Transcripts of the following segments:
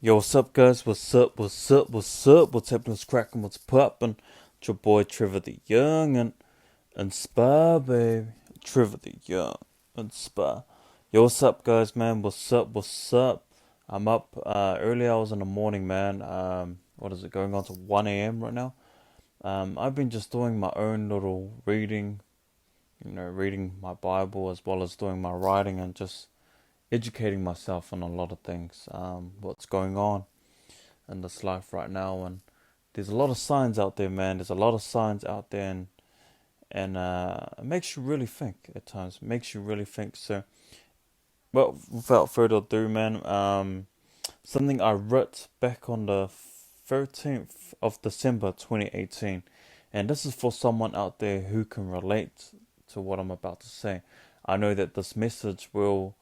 Yo, what's up, guys? What's up? What's up? What's up? What's happening? What's cracking? What's poppin'? It's your boy Trevor the Young and Spa, baby. Trevor the Young and Spa. Yo, what's up, guys, man? What's up? What's up? I'm up early hours in the morning, man. What is it, going on to 1 a.m. right now? I've been just doing my own little reading, reading my Bible as well as doing my writing and just educating myself on a lot of things. What's going on in this life right now, and there's a lot of signs out there, man. There's a lot of signs out there, and it makes you really think at times. It makes you really think. So, well, without further ado, man, something I wrote back on the 13th of December 2018, and this is for someone out there who can relate to what I'm about to say. I know that this message will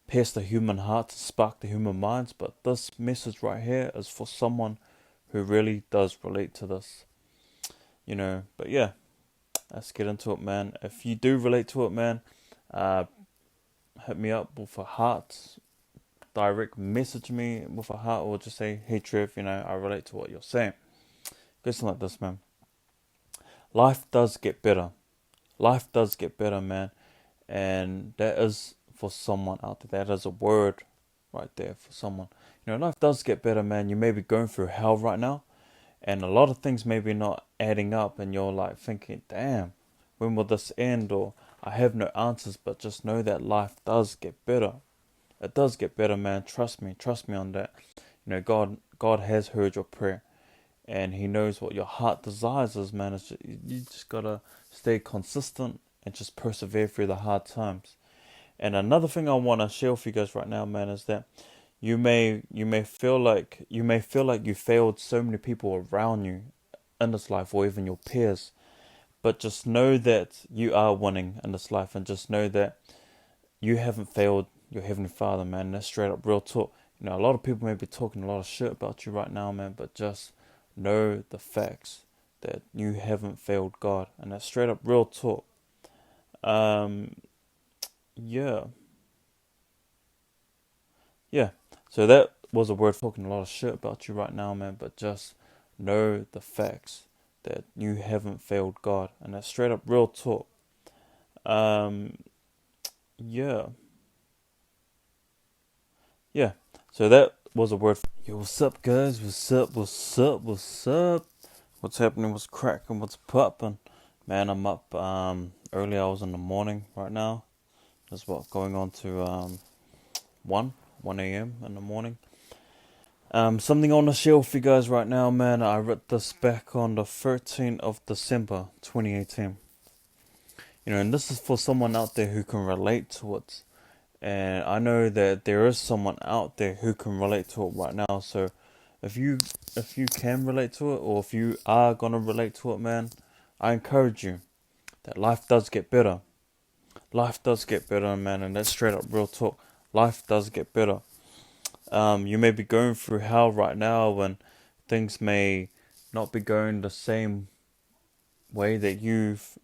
pierce the human heart to spark the human minds, but this message right here is for someone who really does relate to this, But yeah, let's get into it, man. If you do relate to it, man, uh, hit me up with a heart, direct message me with a heart, or just say, hey Trev, I relate to what you're saying. Go something like this, man. Life does get better. Life does get better, man. And that is for someone out there. That is a word right there for someone. Life does get better, man. You may be going through hell right now, and a lot of things may be not adding up, and you're like thinking, damn, when will this end? Or I have no answers, but just know that life does get better. It does get better, man. Trust me on that. God has heard your prayer, and He knows what your heart desires is, man. You just gotta stay consistent and just persevere through the hard times. And another thing I want to share with you guys right now, man, is that you may feel like you failed so many people around you in this life, or even your peers. But just know that you are winning in this life, and just know that you haven't failed your heavenly Father, man. That's straight up real talk. A lot of people may be talking a lot of shit about you right now, man, but just know the facts that you haven't failed God, and that's straight up real talk. Um, yeah, yeah. So that was a word talking a lot of shit about you right now, man, but just know the facts that you haven't failed God, and that's straight up real talk. Um, yeah, yeah. So that was a word. Yo, what's up, guys? What's up? What's up? What's up? What's happening? What's cracking? What's popping? Man, I'm up early hours in the morning right now. That's what going on to 1 a.m. in the morning. Something on the share with you guys right now, man. I wrote this back on the 13th of December 2018. And this is for someone out there who can relate to it. And I know that there is someone out there who can relate to it right now. So if you can relate to it, or if you are gonna relate to it, man, I encourage you that life does get better. Life does get better, man, and that's straight up real talk. Life does get better. You may be going through hell right now, when things may not be going the same way that you've